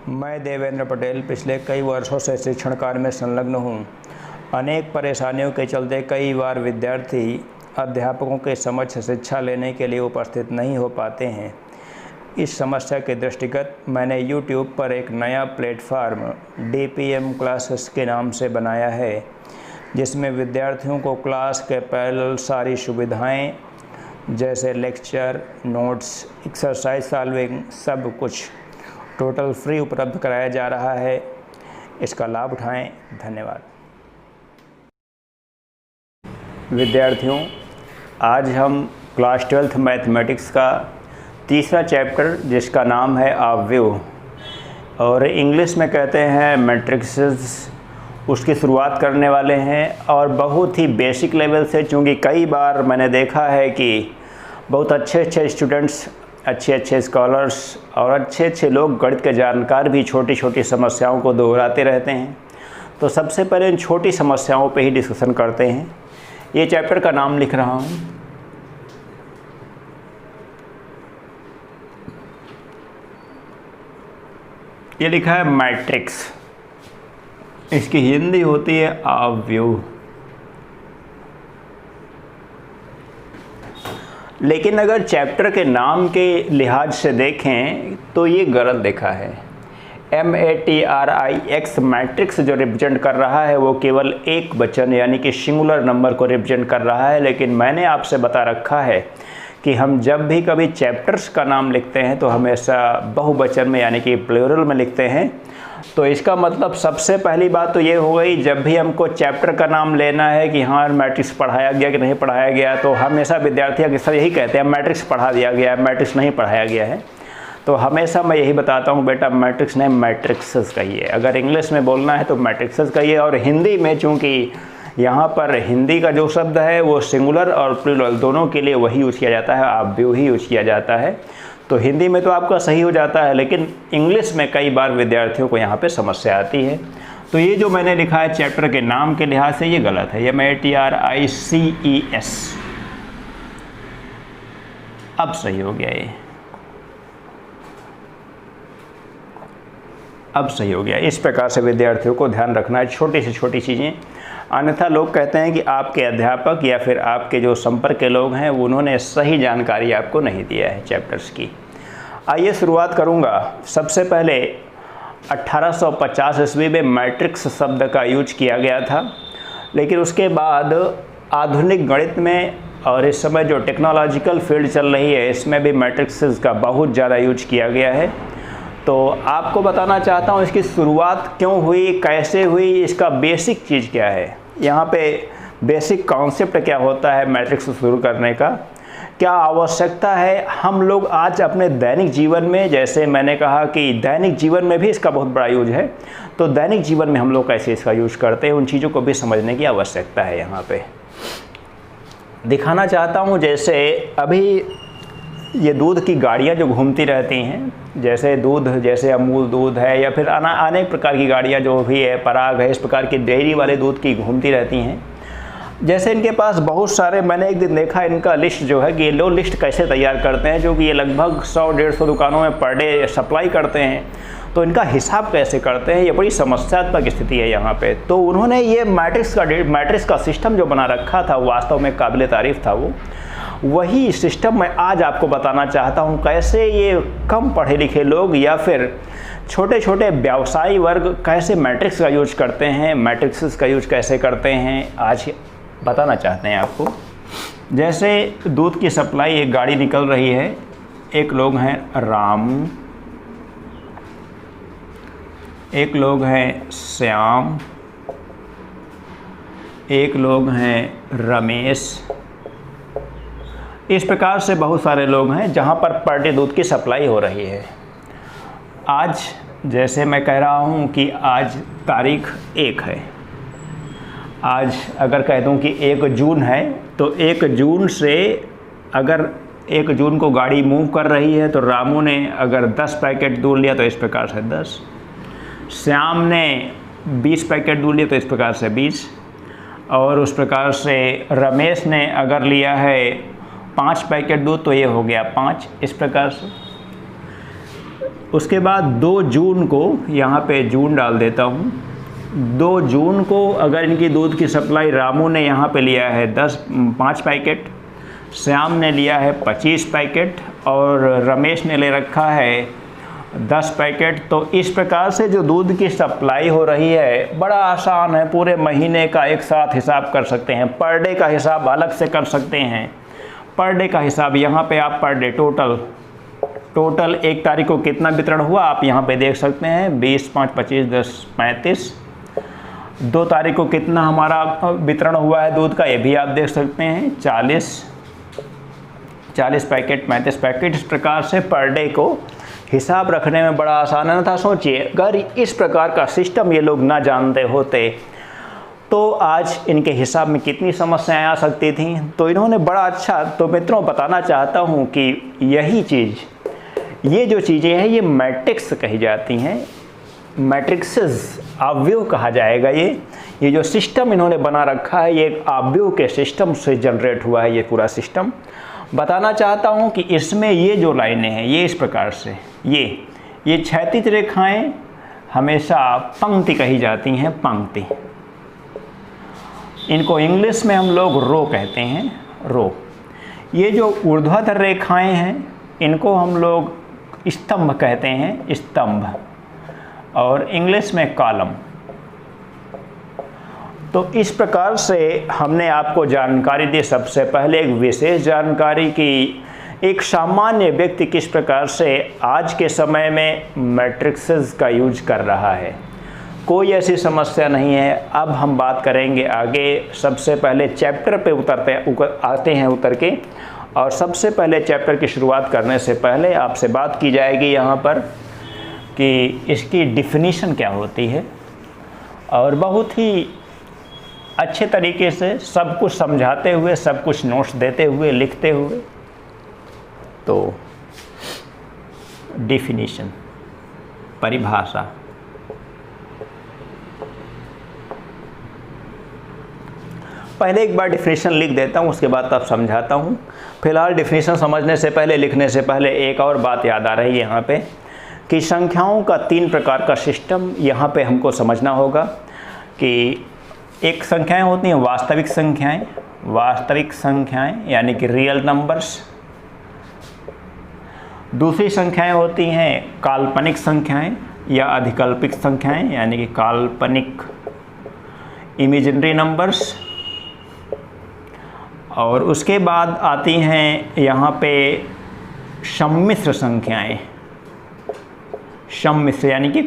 मैं देवेंद्र पटेल पिछले कई वर्षों से शिक्षण कार्य में संलग्न हूँ। अनेक परेशानियों के चलते कई बार विद्यार्थी अध्यापकों के समक्ष शिक्षा लेने के लिए उपस्थित नहीं हो पाते हैं। इस समस्या के दृष्टिगत मैंने YouTube पर एक नया प्लेटफार्म DPM क्लासेस के नाम से बनाया है, जिसमें विद्यार्थियों को क्लास के पैरेलल सारी सुविधाएं जैसे लेक्चर, नोट्स, एक्सरसाइज सॉल्विंग सब कुछ टोटल फ्री उपलब्ध कराया जा रहा है। इसका लाभ उठाएं। धन्यवाद। विद्यार्थियों, आज हम क्लास 12th मैथमेटिक्स का तीसरा चैप्टर, जिसका नाम है अवयव और इंग्लिश में कहते हैं मैट्रिक्सेस, उसकी शुरुआत करने वाले हैं। और बहुत ही बेसिक लेवल से, चूँकि कई बार मैंने देखा है कि बहुत अच्छे स्टूडेंट्स, अच्छे स्कॉलर्स और अच्छे लोग गणित के जानकार भी छोटी छोटी समस्याओं को दोहराते रहते हैं। तो सबसे पहले इन छोटी समस्याओं पे ही डिस्कशन करते हैं। ये चैप्टर का नाम लिख रहा हूँ, ये लिखा है मैट्रिक्स। इसकी हिंदी होती है अवयव। लेकिन अगर चैप्टर के नाम के लिहाज से देखें तो ये गलत लिखा है। MATRIX मैट्रिक्स जो रिप्रेजेंट कर रहा है वो केवल एक वचन यानी कि सिंगुलर नंबर को रिप्रेजेंट कर रहा है। लेकिन मैंने आपसे बता रखा है कि हम जब भी कभी चैप्टर्स का नाम लिखते हैं तो हमेशा बहुवचन में यानी कि प्लूरल में लिखते हैं। तो इसका मतलब सबसे पहली बात तो ये हो गई, जब भी हमको चैप्टर का नाम लेना है कि हाँ मैट्रिक्स पढ़ाया गया कि नहीं पढ़ाया गया, तो हमेशा विद्यार्थी अक्सर यही कहते हैं मैट्रिक्स पढ़ा दिया गया है, मैट्रिक्स नहीं पढ़ाया गया है। तो हमेशा मैं यही बताता हूँ, बेटा मैट्रिक्स नहीं मैट्रिक्सेस कहिए। अगर इंग्लिश में बोलना है तो मैट्रिक्सेस कहिए। और हिंदी में चूँकि यहाँ पर हिंदी का जो शब्द है वो सिंगुलर और प्लूरल दोनों के लिए वही यूज़ किया जाता है, अवयव ही यूज़ किया जाता है। तो हिंदी में तो आपका सही हो जाता है, लेकिन इंग्लिश में कई बार विद्यार्थियों को यहाँ पे समस्या आती है। तो ये जो मैंने लिखा है चैप्टर के नाम के लिहाज से ये गलत है। MATRICES अब सही हो गया, ये अब सही हो गया। इस प्रकार से विद्यार्थियों को ध्यान रखना है छोटी से छोटी चीज़ें। अन्यथा लोग कहते हैं कि आपके अध्यापक या फिर आपके जो संपर्क के लोग हैं उन्होंने सही जानकारी आपको नहीं दिया है चैप्टर्स की। आइए शुरुआत करूंगा। सबसे पहले 1850 ईस्वी में मैट्रिक्स शब्द का यूज किया गया था, लेकिन उसके बाद आधुनिक गणित में और इस समय जो टेक्नोलॉजिकल फील्ड चल रही है इसमें भी मैट्रिक्स का बहुत ज़्यादा यूज किया गया है। तो आपको बताना चाहता हूँ इसकी शुरुआत क्यों हुई, कैसे हुई, इसका बेसिक चीज़ क्या है, यहाँ पे बेसिक कॉन्सेप्ट क्या होता है मैट्रिक्स शुरू करने का, क्या आवश्यकता है। हम लोग आज अपने दैनिक जीवन में, जैसे मैंने कहा कि दैनिक जीवन में भी इसका बहुत बड़ा यूज है, तो दैनिक जीवन में हम लोग कैसे इसका यूज करते हैं उन चीज़ों को भी समझने की आवश्यकता है। यहाँ पे दिखाना चाहता हूँ, जैसे अभी ये दूध की गाड़ियाँ जो घूमती रहती हैं, जैसे दूध, जैसे अमूल दूध है या फिर अनेक प्रकार की गाड़ियाँ जो भी है, पराग है, इस प्रकार की डेयरी वाले दूध की घूमती रहती हैं। जैसे इनके पास बहुत सारे, मैंने एक दिन देखा इनका लिस्ट जो है कि ये लोग लिस्ट कैसे तैयार करते हैं, जो कि ये लगभग 100-150 दुकानों में पर डे सप्लाई करते हैं। तो इनका हिसाब कैसे करते हैं, ये बड़ी समस्यात्मक स्थिति है यहाँ पे। तो उन्होंने ये मैट्रिक्स का सिस्टम जो बना रखा था वास्तव में काबिल तारीफ़ था। वो वही सिस्टम मैं आज आपको बताना चाहता हूँ, कैसे ये कम पढ़े लिखे लोग या फिर छोटे छोटे व्यवसायी वर्ग कैसे मैट्रिक्स का यूज करते हैं, मैट्रिक्स का यूज कैसे करते हैं, आज बताना चाहते हैं आपको। जैसे दूध की सप्लाई, एक गाड़ी निकल रही है, एक लोग हैं रामू, एक लोग हैं श्याम, एक लोग हैं रमेश। इस प्रकार से बहुत सारे लोग हैं जहाँ पर डे दूध की सप्लाई हो रही है। आज जैसे मैं कह रहा हूँ कि आज तारीख 1 है, आज अगर कह दूँ कि 1 जून है, तो 1 जून से अगर 1 जून को गाड़ी मूव कर रही है तो रामू ने अगर 10 पैकेट दूध लिया तो इस प्रकार से 10, श्याम ने 20 पैकेट दूध लिया तो इस प्रकार से 20, और उस प्रकार से रमेश ने अगर लिया है 5 पैकेट दूध तो ये हो गया 5। इस प्रकार से उसके बाद 2 जून को यहाँ पे जून डाल देता हूँ। 2 जून को अगर इनकी दूध की सप्लाई रामू ने यहाँ पे लिया है 5 पैकेट, श्याम ने लिया है 25 पैकेट और रमेश ने ले रखा है 10 पैकेट, तो इस प्रकार से जो दूध की सप्लाई हो रही है बड़ा आसान है। पूरे महीने का एक साथ हिसाब कर सकते हैं, पर डे का हिसाब अलग से कर सकते हैं। पर डे का हिसाब यहाँ पे आप पर डे टोटल 1 तारीख को कितना वितरण हुआ आप यहाँ पे देख सकते हैं, 20, 5, 25, 10, 35। 2 तारीख को कितना हमारा वितरण हुआ है दूध का, ये भी आप देख सकते हैं, 40 पैकेट, 35 पैकेट। इस प्रकार से पर डे को हिसाब रखने में बड़ा आसान है। था सोचिए अगर इस प्रकार का सिस्टम ये लोग ना जानते होते तो आज इनके हिसाब में कितनी समस्याएं आ सकती थी। तो इन्होंने बड़ा अच्छा, तो मित्रों बताना चाहता हूं कि यही चीज़, ये जो चीज़ें हैं ये मैट्रिक्स कही जाती हैं, मैट्रिक्सेस, अवयव कहा जाएगा। ये जो सिस्टम इन्होंने बना रखा है ये एक अवयव के सिस्टम से जनरेट हुआ है ये पूरा सिस्टम। बताना चाहता हूं कि इसमें ये जो लाइनें हैं ये इस प्रकार से, ये क्षैतिज रेखाएं हमेशा पंक्ति कही जाती हैं, पंक्ति। इनको इंग्लिश में हम लोग रो कहते हैं, रो। ये जो ऊर्ध्वाधर रेखाएं हैं इनको हम लोग स्तंभ कहते हैं, स्तंभ, और इंग्लिश में कॉलम। तो इस प्रकार से हमने आपको जानकारी दी। सबसे पहले एक विशेष जानकारी की एक सामान्य व्यक्ति किस प्रकार से आज के समय में मैट्रिक्सेस का यूज कर रहा है, कोई ऐसी समस्या नहीं है। अब हम बात करेंगे आगे। सबसे पहले चैप्टर पे आते हैं उतर के, और सबसे पहले चैप्टर की शुरुआत करने से पहले आपसे बात की जाएगी यहाँ पर कि इसकी डिफिनीशन क्या होती है, और बहुत ही अच्छे तरीके से सब कुछ समझाते हुए, सब कुछ नोट्स देते हुए, लिखते हुए। तो डिफिनीशन, परिभाषा। पहले एक बार डिफिनीशन लिख देता हूँ, उसके बाद तब समझाता हूँ। फिलहाल डिफिनीशन समझने से पहले, लिखने से पहले एक और बात याद आ रही है यहाँ पे कि संख्याओं का 3 प्रकार का सिस्टम यहाँ पे हमको समझना होगा। कि एक संख्याएं होती हैं वास्तविक संख्याएं यानी कि रियल नंबर्स। दूसरी संख्याएं होती हैं काल्पनिक संख्याएं या अधिकल्पित संख्याएं यानी कि काल्पनिक, इमेजिनरी नंबर्स। और उसके बाद आती हैं यहाँ पे सम्मिश्र संख्याएं, सम्मिश्र यानी कि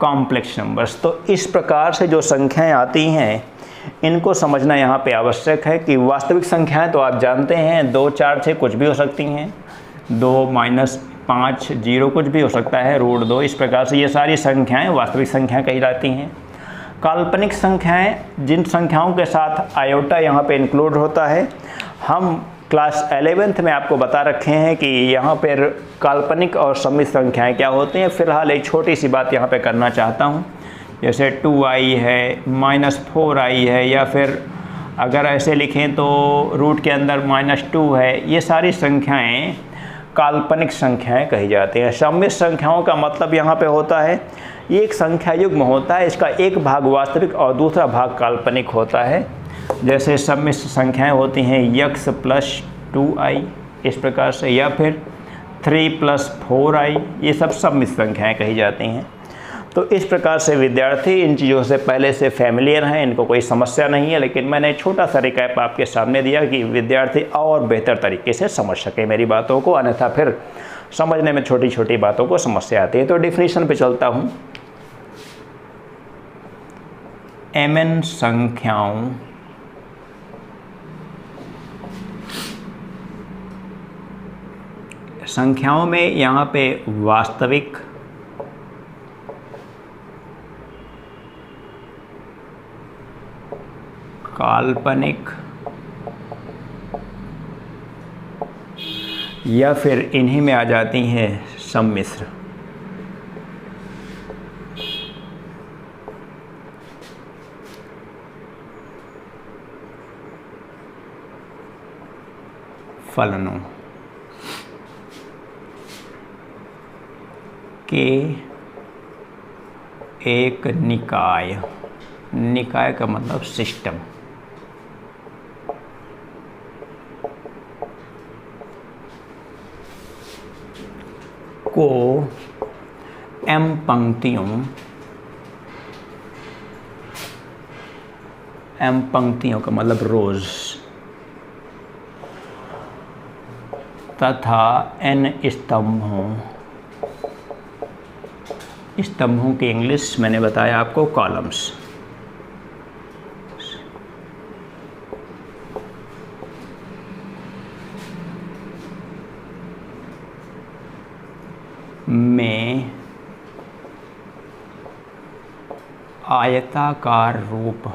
कॉम्प्लेक्स नंबर्स। तो इस प्रकार से जो संख्याएं आती हैं इनको समझना यहाँ पे आवश्यक है। कि वास्तविक संख्याएं तो आप जानते हैं 2, 4, 6 कुछ भी हो सकती हैं, 2, -5, 0 कुछ भी हो सकता है, √2। इस प्रकार से ये सारी संख्याएं वास्तविक संख्याएं कही जाती हैं। काल्पनिक संख्याएं, जिन संख्याओं के साथ आयोटा यहाँ पे इंक्लूड होता है, हम क्लास 11th में आपको बता रखे हैं कि यहाँ पर काल्पनिक और सम्मिश्र संख्याएं क्या होती हैं। फिलहाल एक छोटी सी बात यहाँ पे करना चाहता हूँ, जैसे 2i है, -4i है, या फिर अगर ऐसे लिखें तो रूट के अंदर -2 है। ये सारी संख्याएं काल्पनिक संख्याएं कही जाती हैं। सम्मिश्र संख्याओं का मतलब यहाँ पे होता है ये एक संख्या युग्म होता है, इसका एक भाग वास्तविक और दूसरा भाग काल्पनिक होता है। जैसे सम्मिश्र संख्याएं होती हैं x + 2i इस प्रकार से, या फिर 3 + 4i, ये सब सम्मिश्र संख्याएं कही जाती हैं। तो इस प्रकार से विद्यार्थी इन चीज़ों से पहले से फैमिलियर हैं, इनको कोई समस्या नहीं है। लेकिन मैंने छोटा सा रिकैप आपके सामने दिया कि विद्यार्थी और बेहतर तरीके से समझ सके मेरी बातों को, अन्यथा फिर समझने में छोटी छोटी बातों को समस्या आती है। तो डिफिनीशन पे चलता हूँ। mn संख्याओं में यहाँ पे वास्तविक, काल्पनिक, या फिर इन्हीं में आ जाती हैं सम्मिश्र। फलनों। के एक निकाय, निकाय का मतलब सिस्टम, को m पंक्तियों, m पंक्तियों का मतलब रोज, तथा n स्तंभों, स्तंभों की इंग्लिश मैंने बताया आपको कॉलम्स, में आयताकार रूप,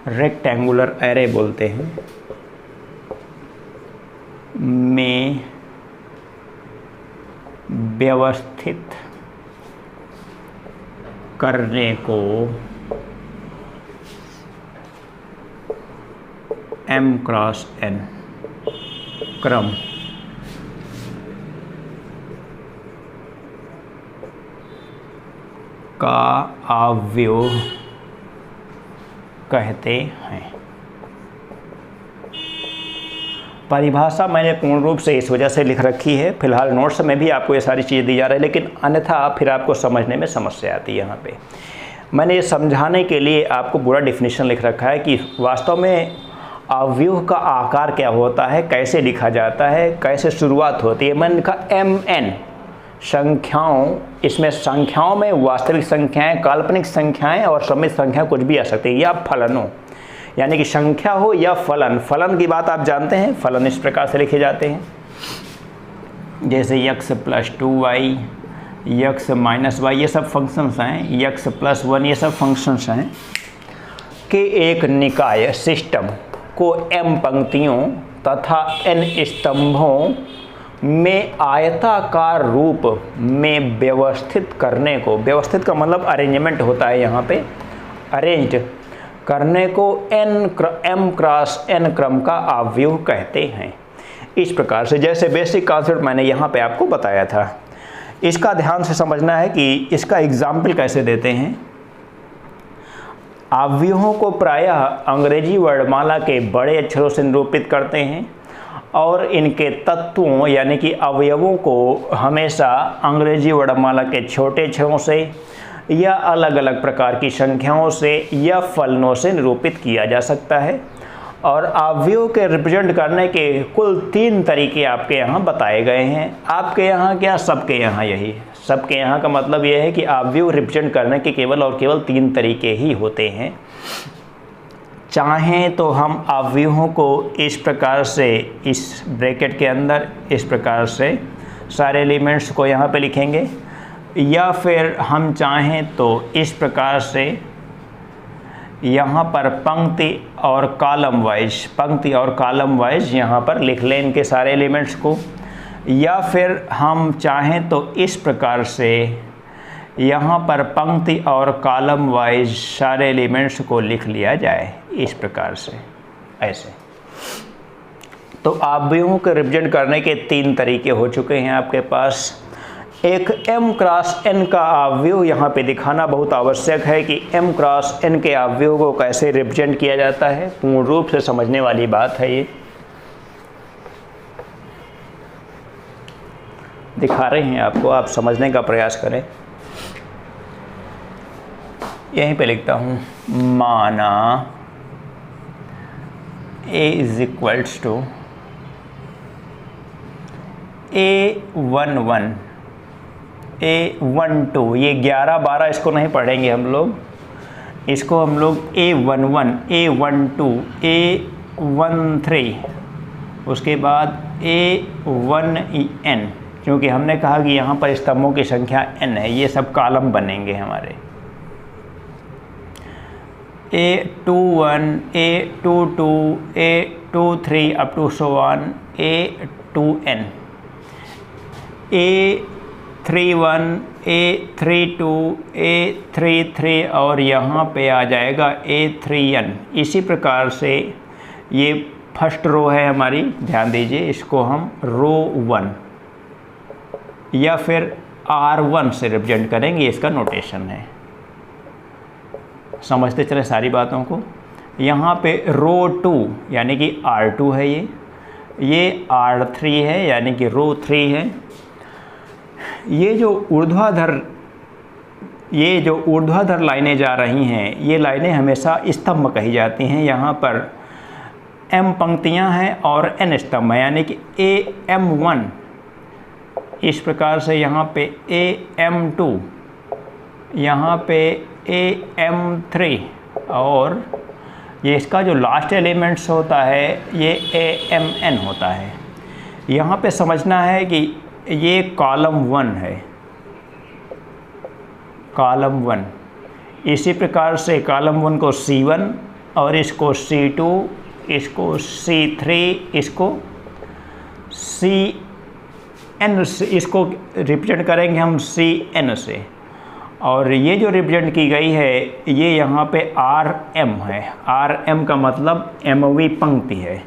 रेक्टेंगुलर एरे बोलते हैं, में व्यवस्थित करने को m क्रॉस n क्रम का अवयव कहते हैं। परिभाषा मैंने पूर्ण रूप से इस वजह से लिख रखी है, फिलहाल नोट्स में भी आपको ये सारी चीज़ें दी जा रही है, लेकिन अन्यथा फिर आपको समझने में समस्या आती है। यहाँ पे मैंने ये समझाने के लिए आपको पूरा डिफिनीशन लिख रखा है कि वास्तव में अवयव का आकार क्या होता है, कैसे लिखा जाता है, कैसे शुरुआत होती है। मैंने लिखा mn संख्याओं, इसमें संख्याओं में वास्तविक संख्याएं, काल्पनिक संख्याएं और समित संख्या कुछ भी आ सकती है, या फलनों, यानी कि संख्या हो या फलन। फलन की बात आप जानते हैं, फलन इस प्रकार से लिखे जाते हैं, जैसे x + 2y, x - y, ये सब फंक्शंस हैं, x + 1, ये सब फंक्शंस हैं कि एक निकाय सिस्टम को m पंक्तियों तथा n स्तंभों में आयताकार रूप में व्यवस्थित करने को, व्यवस्थित का मतलब अरेंजमेंट होता है यहाँ पे, अरेंज करने को m क्रॉस n क्रम का अवयव कहते हैं। इस प्रकार से जैसे बेसिक कॉन्सेप्ट मैंने यहाँ पे आपको बताया था, इसका ध्यान से समझना है कि इसका एग्जाम्पल कैसे देते हैं। अवयवों को प्रायः अंग्रेजी वर्णमाला के बड़े अक्षरों से निरूपित करते हैं और इनके तत्वों यानी कि अवयवों को हमेशा अंग्रेजी वर्णमाला के छोटे अक्षरों से या अलग अलग प्रकार की संख्याओं से या फलनों से निरूपित किया जा सकता है। और अवयव के रिप्रेजेंट करने के कुल 3 तरीके आपके यहाँ बताए गए हैं। आपके यहाँ क्या, सबके यहाँ यही, सबके यहाँ का मतलब यह है कि अवयव रिप्रेजेंट करने के केवल और केवल 3 तरीके ही होते हैं। चाहें तो हम अवयवों को इस प्रकार से, इस ब्रैकेट के अंदर इस प्रकार से सारे एलिमेंट्स को यहाँ पे लिखेंगे, या फिर हम चाहें तो इस प्रकार से यहाँ पर पंक्ति और कॉलम वाइज, पंक्ति और कॉलम वाइज यहाँ पर लिख लें इनके सारे एलिमेंट्स को, या फिर हम चाहें तो इस प्रकार से यहाँ पर पंक्ति और कॉलम वाइज सारे एलिमेंट्स को लिख लिया जाए इस प्रकार से, ऐसे। तो अवयवों को रिप्रेजेंट करने के 3 तरीके हो चुके हैं आपके पास। एक m क्रॉस n का अवयव यहाँ पे दिखाना बहुत आवश्यक है कि m क्रॉस n के अवयव को कैसे रिप्रेजेंट किया जाता है, पूर्ण रूप से समझने वाली बात है। ये दिखा रहे हैं आपको, आप समझने का प्रयास करें। यहीं पे लिखता हूँ, माना a = A11 A12, ये 11-12 इसको नहीं पढ़ेंगे हम लोग, इसको हम लोग A11 A12 A13 उसके बाद A1n, क्योंकि हमने कहा कि यहाँ पर स्तंभों की संख्या n है, ये सब कॉलम बनेंगे हमारे। A21 A22 A23 up to so on A2n, A31 A32 A33 और यहाँ पे आ जाएगा A3n। इसी प्रकार से ये फर्स्ट रो है हमारी, ध्यान दीजिए, इसको हम रो 1 या फिर R1 से रिप्रेजेंट करेंगे, इसका नोटेशन है। समझते चले सारी बातों को। यहाँ पे रो 2 यानी कि R2 है, ये R3 है यानी कि रो 3 है। ये जो ऊर्ध्वाधर लाइनें जा रही हैं, ये लाइनें हमेशा स्तंभ कही जाती हैं। यहाँ पर M पंक्तियाँ हैं और N स्तंभ है, यानी कि AM1 इस प्रकार से, यहाँ पे AM2, यहाँ पे AM3 और ये इसका जो लास्ट एलिमेंट्स होता है ये AMN होता है। यहाँ पे समझना है कि ये कॉलम 1 है, कॉलम 1। इसी प्रकार से कॉलम 1 को C1 और इसको C2, इसको C3, इसको CN से, इसको रिप्रेजेंट करेंगे हम CN से। और ये जो रिप्रेजेंट की गई है ये यहाँ पे RM है। RM का मतलब MV पंक्ति है।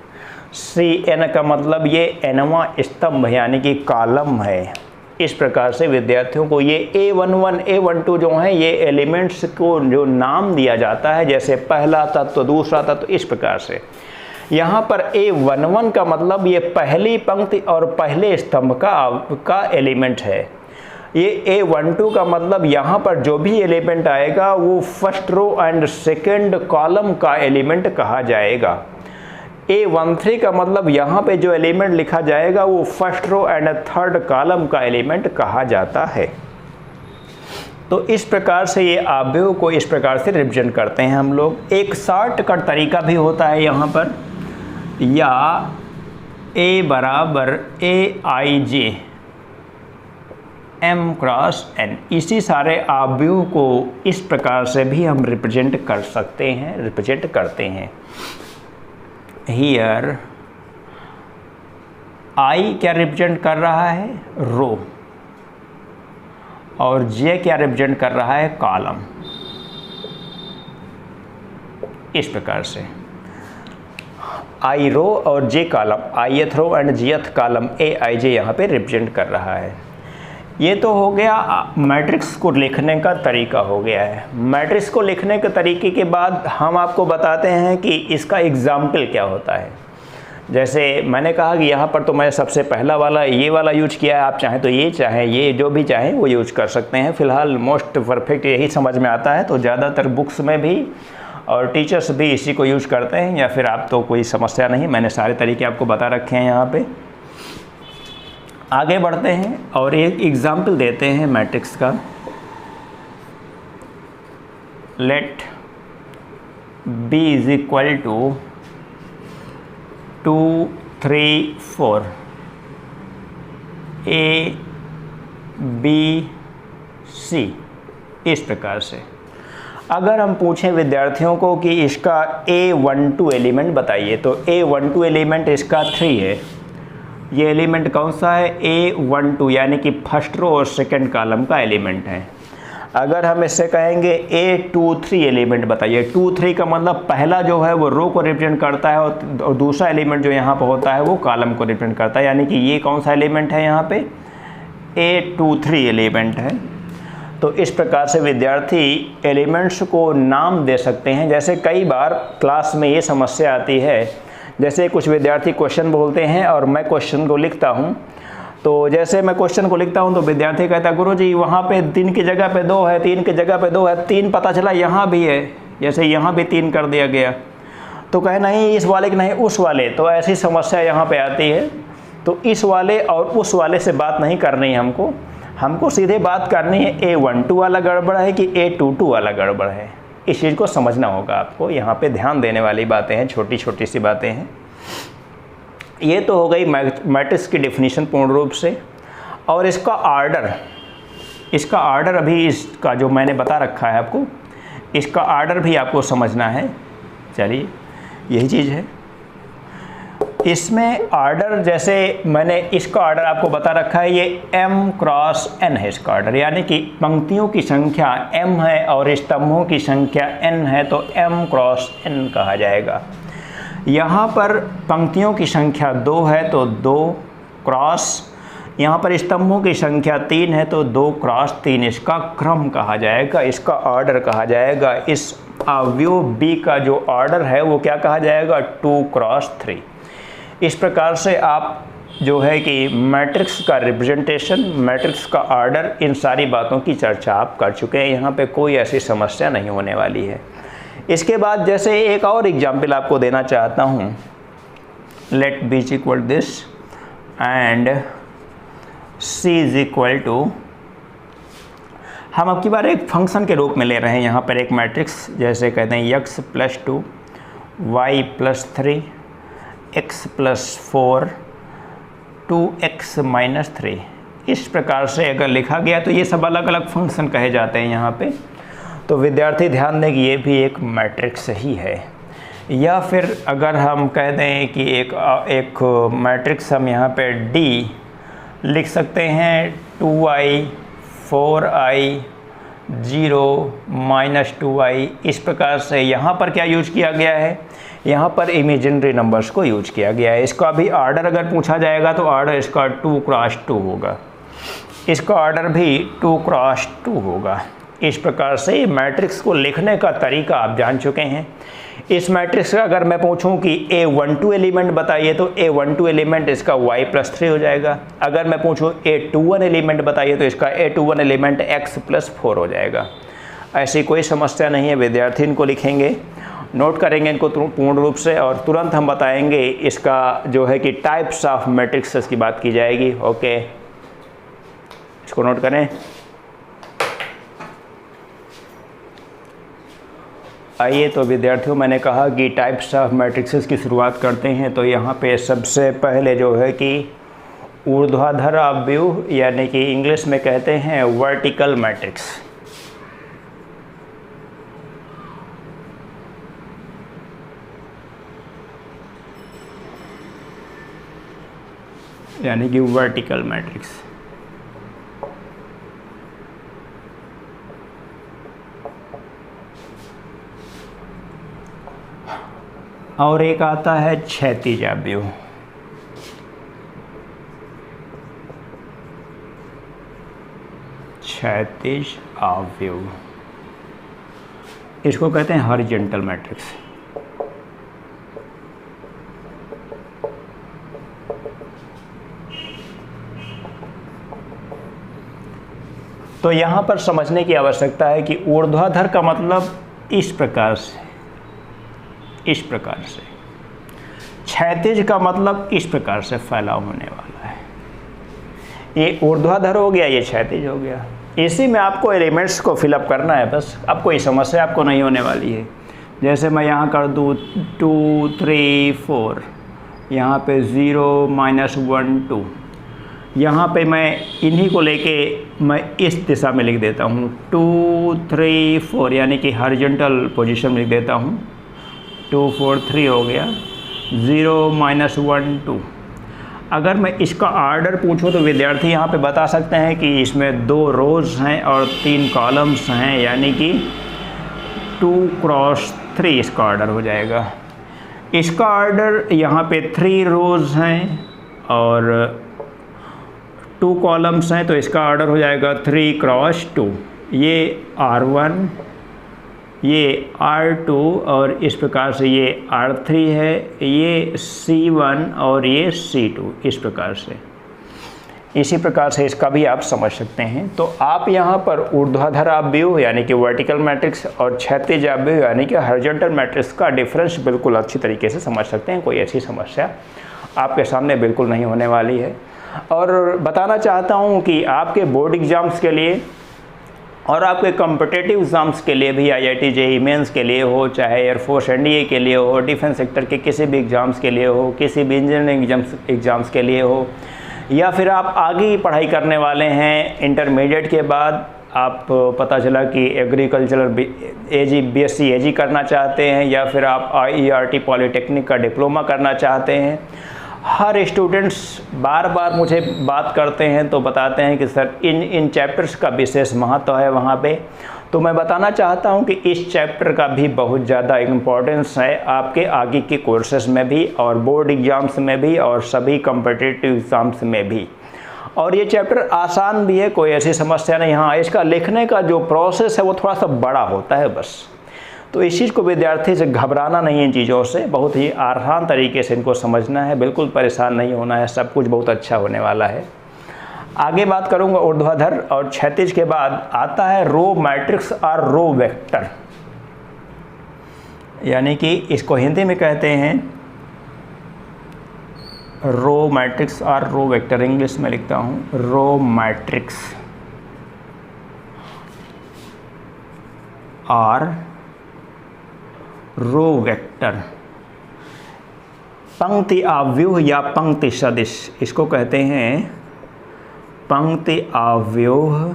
CN का मतलब ये Nवां स्तंभ यानी कि कॉलम है। इस प्रकार से विद्यार्थियों को ये A11, A12 जो हैं ये एलिमेंट्स को जो नाम दिया जाता है, जैसे पहला तत्व, दूसरा तत्व, इस प्रकार से। यहाँ पर A11 का मतलब ये पहली पंक्ति और पहले स्तंभ का एलिमेंट है। ये A12 का मतलब यहाँ पर जो भी एलिमेंट आएगा वो first row and second column का एलिमेंट कहा जाएगा। A13 का मतलब यहाँ पे जो एलिमेंट लिखा जाएगा वो first row and third column का एलिमेंट कहा जाता है। तो इस प्रकार से ये अवयव को इस प्रकार से रिप्रेजेंट करते हैं हम लोग। एक शॉर्टकट तरीका भी होता है यहाँ पर, या A बराबर AIJ M क्रॉस N, इसी सारे अवयव को इस प्रकार से भी हम रिप्रेजेंट कर सकते हैं, रिप्रेजेंट करते हैं। हियर I क्या रिप्रेजेंट कर रहा है, रो, और J क्या रिप्रेजेंट कर रहा है, कॉलम। इस प्रकार से I रो और J column, ith row and jth column AIJ यहाँ पे रिप्रेजेंट कर रहा है। ये तो हो गया मैट्रिक्स को लिखने का तरीका हो गया है। मैट्रिक्स को लिखने के तरीके के बाद हम आपको बताते हैं कि इसका एग्जाम्पल क्या होता है। जैसे मैंने कहा कि यहाँ पर तो मैं सबसे पहला वाला ये वाला यूज किया है, आप चाहें तो ये, चाहें ये, जो भी चाहें वो यूज कर सकते हैं। फ़िलहाल मोस्ट परफेक्ट यही समझ में आता है, तो ज़्यादातर बुक्स में भी और टीचर्स भी इसी को यूज करते हैं, या फिर आप तो कोई समस्या नहीं, मैंने सारे तरीके आपको बता रखे हैं। यहाँ पे आगे बढ़ते हैं और एक एग्जाम्पल देते हैं मैट्रिक्स का। Let B is equal to 2 3 4 A B C। इस प्रकार से अगर हम पूछें विद्यार्थियों को कि इसका A12 एलिमेंट बताइए, तो A12 एलिमेंट इसका 3 है। ये एलिमेंट कौन सा है, A12 यानी कि फर्स्ट रो और सेकंड कॉलम का एलिमेंट है। अगर हम इससे कहेंगे A23 एलिमेंट बताइए, 23 का मतलब पहला जो है वो रो को रिप्रेजेंट करता है और दूसरा एलिमेंट जो यहाँ पर होता है वो कॉलम को रिप्रेजेंट करता है, यानी कि ये कौन सा एलिमेंट है, यहाँ पे A23 एलिमेंट है। तो इस प्रकार से विद्यार्थी एलिमेंट्स को नाम दे सकते हैं। जैसे कई बार क्लास में ये समस्या आती है, जैसे कुछ विद्यार्थी क्वेश्चन बोलते हैं और मैं क्वेश्चन को लिखता हूँ, तो जैसे मैं क्वेश्चन को लिखता हूँ तो विद्यार्थी कहता है गुरुजी वहाँ पे 3 की जगह पे 2 है, 3 की जगह पे 2 है, 3 पता चला यहाँ भी है, जैसे यहाँ भी 3 कर दिया गया, तो कहे नहीं इस वाले की नहीं उस वाले। तो ऐसी समस्या यहाँ पे आती है। तो इस वाले और उस वाले से बात नहीं करनी है हमको सीधे बात करनी है A12 वाला गड़बड़ है कि A22 वाला गड़बड़ है। इस चीज़ को समझना होगा आपको, यहाँ पे ध्यान देने वाली बातें हैं, छोटी छोटी सी बातें हैं। ये तो हो गई मैट्रिक्स की डेफिनेशन पूर्ण रूप से। और इसका आर्डर अभी इसका जो मैंने बता रखा है आपको, इसका आर्डर भी आपको समझना है। चलिए यही चीज़ है इसमें आर्डर, जैसे मैंने इसका आर्डर आपको बता रखा है, ये M क्रॉस N है इसका आर्डर, यानी कि पंक्तियों की संख्या M है और स्तंभों की संख्या N है, तो M क्रॉस N कहा जाएगा। यहाँ पर पंक्तियों की संख्या 2 है तो 2 क्रॉस, यहाँ पर स्तंभों की संख्या 3 है तो 2 क्रॉस 3 इसका क्रम कहा जाएगा, इसका ऑर्डर कहा जाएगा। इस अवयव बी का जो ऑर्डर है वो क्या कहा जाएगा, 2 क्रॉस 3। इस प्रकार से आप जो है कि मैट्रिक्स का रिप्रेजेंटेशन, मैट्रिक्स का ऑर्डर, इन सारी बातों की चर्चा आप कर चुके हैं। यहाँ पे कोई ऐसी समस्या नहीं होने वाली है। इसके बाद जैसे एक और एग्जाम्पल आपको देना चाहता हूँ, let B is equal this and C is equal to, हम अब की बार एक फंक्शन के रूप में ले रहे हैं यहाँ पर एक मैट्रिक्स, जैसे कहते हैं x + 2 y + 3 x + 4 2x - 3। इस प्रकार से अगर लिखा गया तो ये सब अलग अलग फंक्शन कहे जाते हैं यहाँ पे। तो विद्यार्थी ध्यान दें कि ये भी एक मैट्रिक्स ही है। या फिर अगर हम कह दें कि एक मैट्रिक्स हम यहाँ पे D लिख सकते हैं, 2i 4i 0 - 2i। इस प्रकार से यहाँ पर क्या यूज किया गया है, यहाँ पर इमेजिनरी नंबर्स को यूज किया गया है। इसका भी ऑर्डर अगर पूछा जाएगा तो ऑर्डर इसका 2 क्रॉस 2 होगा, इसका ऑर्डर भी 2 क्रॉस 2 होगा। इस प्रकार से मैट्रिक्स को लिखने का तरीका आप जान चुके हैं। इस मैट्रिक्स का अगर मैं पूछूं कि A12 एलिमेंट बताइए तो A12 एलिमेंट इसका y + 3 हो जाएगा। अगर मैं पूछूं A21 एलिमेंट बताइए तो इसका A21 एलिमेंट x + 4 हो जाएगा। ऐसी कोई समस्या नहीं है, विद्यार्थी इनको लिखेंगे, नोट करेंगे इनको पूर्ण रूप से, और तुरंत हम बताएंगे इसका जो है कि टाइप्स ऑफ मैट्रिक्स की बात की जाएगी। ओके, इसको नोट करें। आइए तो विद्यार्थियों, मैंने कहा कि टाइप्स ऑफ मैट्रिक्सेस की शुरुआत करते हैं। तो यहाँ पे सबसे पहले जो है कि ऊर्ध्वाधर अवयव, यानी कि इंग्लिश में कहते हैं वर्टिकल मैट्रिक्स। यानी कि वर्टिकल मैट्रिक्स। और एक आता है क्षैतिज अवयव। क्षैतिज अवयव, इसको कहते हैं हॉरिजॉन्टल मैट्रिक्स। तो यहाँ पर समझने की आवश्यकता है कि ऊर्ध्वाधर का मतलब इस प्रकार से, इस प्रकार से। क्षैतिज का मतलब इस प्रकार से फैलाव होने वाला है। ये ऊर्ध्वाधर हो गया, ये क्षैतिज हो गया। इसी में आपको एलिमेंट्स को फिलअप करना है बस, अब कोई समस्या आपको नहीं होने वाली है। जैसे मैं यहाँ कर दूँ 2 3 4, यहाँ पे 0 -1 2, यहाँ पे मैं इन्हीं को लेके मैं इस दिशा में लिख देता हूँ 2 3 4, यानी कि हॉरिजॉन्टल पोजीशन में लिख देता हूँ। 2 4 3 हो गया, 0 -1 2। अगर मैं इसका ऑर्डर पूछूं तो विद्यार्थी यहाँ पे बता सकते हैं कि इसमें 2 रोज़ हैं और 3 कॉलम्स हैं, यानी कि 2 क्रॉस 3 इसका ऑर्डर हो जाएगा। इसका ऑर्डर यहाँ पे 3 रोज़ हैं और 2 कॉलम्स हैं, तो इसका ऑर्डर हो जाएगा 3 क्रॉस 2। ये R1, ये R2 और इस प्रकार से ये R3 है, ये C1 और ये C2, इस प्रकार से। इसी प्रकार से इसका भी आप समझ सकते हैं। तो आप यहाँ पर ऊर्ध्वाधर अवयव यानी कि वर्टिकल मैट्रिक्स और क्षैतिज अवयव यानी कि हॉरिजॉन्टल मैट्रिक्स का डिफरेंस बिल्कुल अच्छी तरीके से समझ सकते हैं। कोई ऐसी समस्या आपके सामने बिल्कुल नहीं होने वाली है। और बताना चाहता हूँ कि आपके बोर्ड एग्ज़ाम्स के लिए और आपके कॉम्पिटिटिव एग्ज़ाम्स के लिए भी, IIT JEE मेंस के लिए हो, चाहे एयरफोर्स NDA के लिए हो, डिफेंस सेक्टर के किसी भी एग्ज़ाम्स के लिए हो, किसी भी इंजीनियरिंग एग्ज़ाम्स के लिए हो, या फिर आप आगे की पढ़ाई करने वाले हैं इंटरमीडिएट के बाद, आप पता चला कि एग्रीकल्चरल BSc AG करना चाहते हैं, या फिर आप IERT पॉलीटेक्निक का डिप्लोमा करना चाहते हैं। हर स्टूडेंट्स बार बार मुझे बात करते हैं तो बताते हैं कि सर इन चैप्टर्स का विशेष महत्व है वहाँ पे, तो मैं बताना चाहता हूं कि इस चैप्टर का भी बहुत ज़्यादा इम्पोर्टेंस है आपके आगे के कोर्सेज में भी और बोर्ड एग्ज़ाम्स में भी और सभी कॉम्पिटिटिव एग्ज़ाम्स में भी। और ये चैप्टर आसान भी है, कोई ऐसी समस्या नहीं। हाँ, इसका लिखने का जो प्रोसेस है वो थोड़ा सा बड़ा होता है बस। तो इस चीज़ को विद्यार्थी से घबराना नहीं है, इन चीज़ों से बहुत ही आसान तरीके से इनको समझना है, बिल्कुल परेशान नहीं होना है, सब कुछ बहुत अच्छा होने वाला है। आगे बात करूंगा ऊर्ध्वाधर और क्षैतिज के बाद आता है रो मैट्रिक्स और रो वेक्टर, यानी कि इसको हिंदी में कहते हैं रो मैट्रिक्स और रो वेक्टर। इंग्लिश में लिखता हूं रो मैट्रिक्स और रो वेक्टर। पंक्ति आव्यूह या पंक्ति सदिश, इसको कहते हैं पंक्ति आव्यूह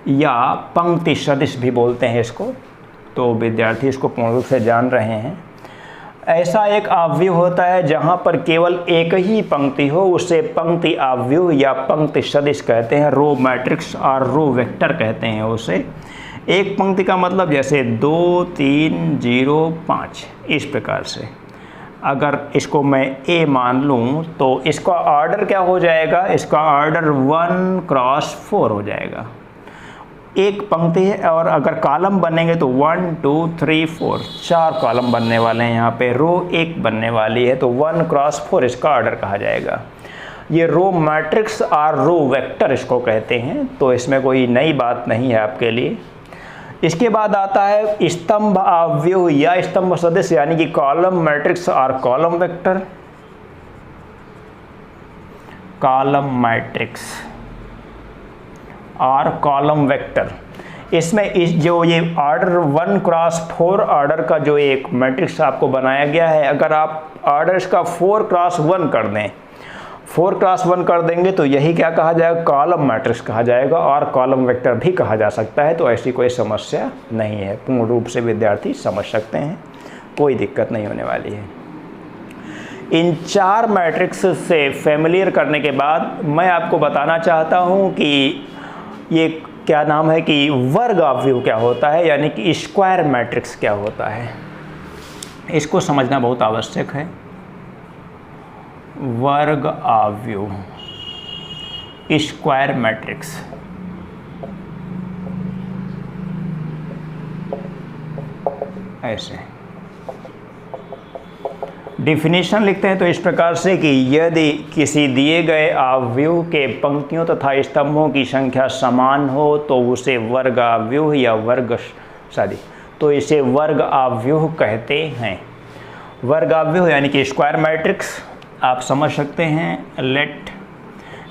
या पंक्ति सदिश भी बोलते हैं इसको। तो विद्यार्थी इसको पूर्ण रूप से जान रहे हैं। ऐसा एक आव्यूह होता है जहां पर केवल एक ही पंक्ति हो, उसे पंक्ति आव्यूह या पंक्ति सदिश कहते हैं। रो मैट्रिक्स और रो वेक्टर कहते हैं उसे। एक पंक्ति का मतलब जैसे 2 3 0 5 इस प्रकार से। अगर इसको मैं ए मान लूँ तो इसका ऑर्डर क्या हो जाएगा, इसका ऑर्डर 1 क्रॉस 4 हो जाएगा। एक पंक्ति है और अगर कॉलम बनेंगे तो 1 2 3 4 4 कॉलम बनने वाले हैं। यहाँ पे रो 1 बनने वाली है तो 1 क्रॉस 4 इसका ऑर्डर कहा जाएगा। ये रो मैट्रिक्स और रो वेक्टर इसको कहते हैं। तो इसमें कोई नई बात नहीं है आपके लिए। इसके बाद आता है स्तंभ आव्यूह या स्तंभ सदिश, यानी कि कॉलम मैट्रिक्स और कॉलम वेक्टर। कॉलम मैट्रिक्स और कॉलम वेक्टर, इसमें इस जो ये ऑर्डर 1 क्रॉस 4 ऑर्डर का जो एक मैट्रिक्स आपको बनाया गया है, अगर आप ऑर्डर इसका 4 क्रॉस 1 कर दें, 4 क्रॉस 1 कर देंगे तो यही क्या कहा जाएगा, कॉलम मैट्रिक्स कहा जाएगा और कॉलम वेक्टर भी कहा जा सकता है। तो ऐसी कोई समस्या नहीं है, पूर्ण रूप से विद्यार्थी समझ सकते हैं, कोई दिक्कत नहीं होने वाली है। इन 4 मैट्रिक्स से फैमिलियर करने के बाद मैं आपको बताना चाहता हूं कि ये क्या नाम है कि वर्ग आव्यूह क्या होता है, यानी कि स्क्वायर मैट्रिक्स क्या होता है। इसको समझना बहुत आवश्यक है। वर्ग आव्यूह, स्क्वायर मैट्रिक्स। ऐसे डिफिनीशन लिखते हैं तो इस प्रकार से कि यदि किसी दिए गए आव्यूह के पंक्तियों तथा स्तंभों की संख्या समान हो तो उसे वर्ग आव्यूह या तो इसे वर्ग आव्यूह कहते हैं। वर्ग आव्यूह यानी कि स्क्वायर मैट्रिक्स आप समझ सकते हैं। लेट,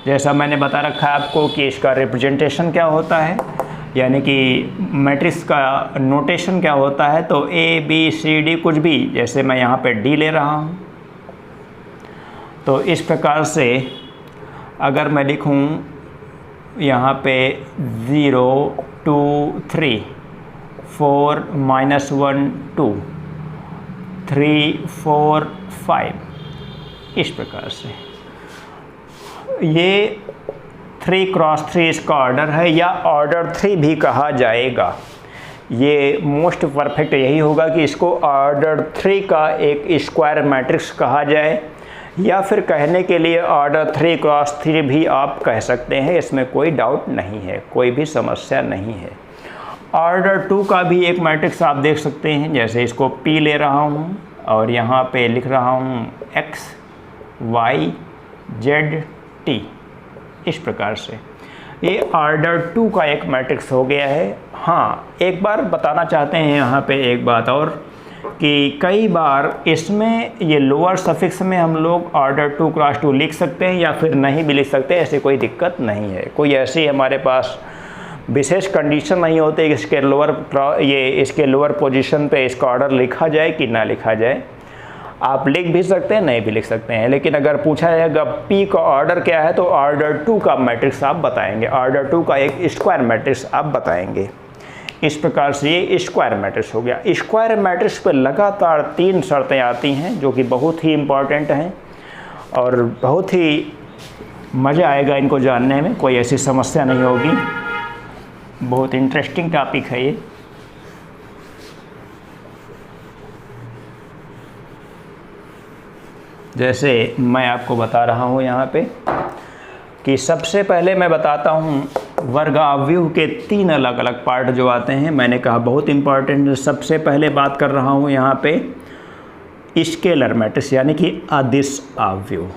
जैसा मैंने बता रखा है आपको कि इसका रिप्रेजेंटेशन क्या होता है, यानी कि मैट्रिक्स का नोटेशन क्या होता है। तो ए बी सी डी कुछ भी, जैसे मैं यहाँ पे डी ले रहा हूँ तो इस प्रकार से अगर मैं लिखूँ यहाँ पे 0 2 3 4 -1 2 3 4 5 इस प्रकार से, ये 3 क्रॉस 3 इसका ऑर्डर है या ऑर्डर 3 भी कहा जाएगा। ये मोस्ट परफेक्ट यही होगा कि इसको ऑर्डर 3 का एक स्क्वायर मैट्रिक्स कहा जाए, या फिर कहने के लिए ऑर्डर 3 क्रॉस 3 भी आप कह सकते हैं, इसमें कोई डाउट नहीं है, कोई भी समस्या नहीं है। ऑर्डर 2 का भी एक मैट्रिक्स आप देख सकते हैं, जैसे इसको P ले रहा हूँ और यहाँ पे लिख रहा हूँ X Y Z T इस प्रकार से। ये ऑर्डर 2 का एक मैट्रिक्स हो गया है। हाँ, एक बार बताना चाहते हैं यहाँ पे एक बात और कि कई बार इसमें ये लोअर सफिक्स में हम लोग ऑर्डर 2 क्रॉस 2 लिख सकते हैं या फिर नहीं भी लिख सकते, ऐसी कोई दिक्कत नहीं है। कोई ऐसी हमारे पास विशेष कंडीशन नहीं होती कि इसके लोअर पोजीशन पे इसका ऑर्डर लिखा जाए कि ना लिखा जाए। आप लिख भी सकते हैं, नहीं भी लिख सकते हैं। लेकिन अगर पूछा जाएगा P का ऑर्डर क्या है तो ऑर्डर 2 का मैट्रिक्स आप बताएंगे, ऑर्डर 2 का एक स्क्वायर मैट्रिक्स आप बताएंगे। इस प्रकार से ये स्क्वायर मैट्रिक्स हो गया। स्क्वायर मैट्रिक्स पर लगातार 3 शर्तें आती हैं जो कि बहुत ही इम्पॉर्टेंट हैं और बहुत ही मज़ा आएगा इनको जानने में, कोई ऐसी समस्या नहीं होगी। बहुत इंटरेस्टिंग टॉपिक है ये। जैसे मैं आपको बता रहा हूँ यहाँ पे कि सबसे पहले मैं बताता हूँ वर्ग अवयव के 3 अलग अलग पार्ट जो आते हैं। मैंने कहा बहुत इंपॉर्टेंट। सबसे पहले बात कर रहा हूँ यहाँ पे स्केलर मैट्रिक्स यानी कि अदिश अवयव।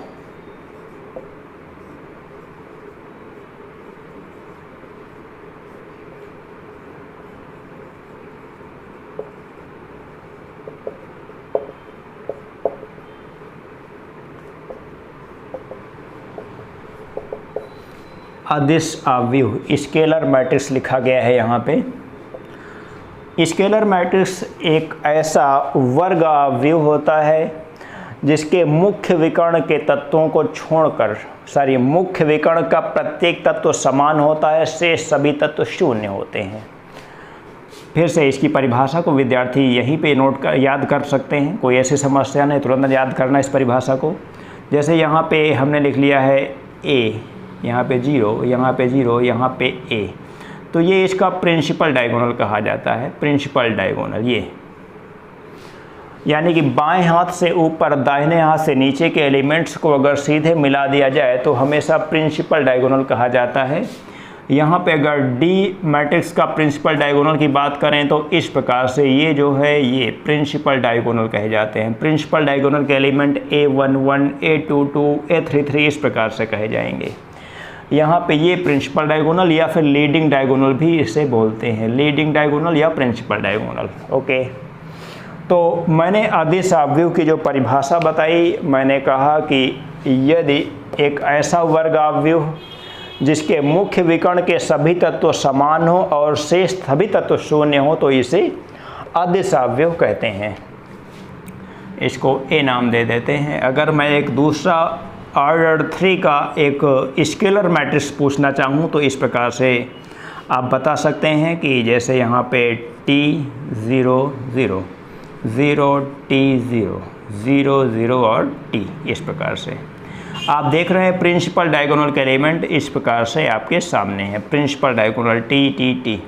अदिश अवयव स्केलर मैट्रिक्स लिखा गया है यहाँ पे। स्केलर मैट्रिक्स एक ऐसा वर्ग अवयव होता है जिसके मुख्य विकर्ण के तत्वों को छोड़कर मुख्य विकर्ण का प्रत्येक तत्व समान होता है, शेष सभी तत्व शून्य होते हैं। फिर से इसकी परिभाषा को विद्यार्थी यहीं पे याद कर सकते हैं, कोई ऐसी समस्या नहीं, तुरंत याद करना इस परिभाषा को। जैसे यहाँ पे हमने लिख लिया है ए, यहाँ पे 0, यहाँ पे 0, यहाँ पे a, तो ये इसका प्रिंसिपल डायगोनल कहा जाता है। प्रिंसिपल डायगोनल ये यानी कि बाएं हाथ से ऊपर दाहिने हाथ से नीचे के एलिमेंट्स को अगर सीधे मिला दिया जाए तो हमेशा प्रिंसिपल डायगोनल कहा जाता है। यहाँ पे अगर डी मैट्रिक्स का प्रिंसिपल डायगोनल की बात करें तो इस प्रकार से ये जो है ये प्रिंसिपल डायगोनल कहे जाते हैं। प्रिंसिपल डायगोनल के एलिमेंट a11, a22, a33 इस प्रकार से कहे जाएंगे। यहाँ पे ये प्रिंसिपल डायगोनल या फिर लीडिंग डायगोनल भी इसे बोलते हैं, लीडिंग डायगोनल या प्रिंसिपल डायगोनल। ओके, तो मैंने अदिश अवयव की जो परिभाषा बताई, मैंने कहा कि यदि एक ऐसा वर्ग अवयव जिसके मुख्य विकर्ण के सभी तत्व समान हो और शेष सभी तत्व शून्य हो तो इसे अदिश अवयव कहते हैं। इसको ए नाम दे देते हैं। अगर मैं एक दूसरा ऑर्डर 3 का एक स्केलर मैट्रिक्स पूछना चाहूँ तो इस प्रकार से आप बता सकते हैं कि जैसे यहाँ पे T0 0 0 T0 0 0 और T, इस प्रकार से आप देख रहे हैं प्रिंसिपल डायगोनल के एलिमेंट इस प्रकार से आपके सामने है। Principal diagonal T T T,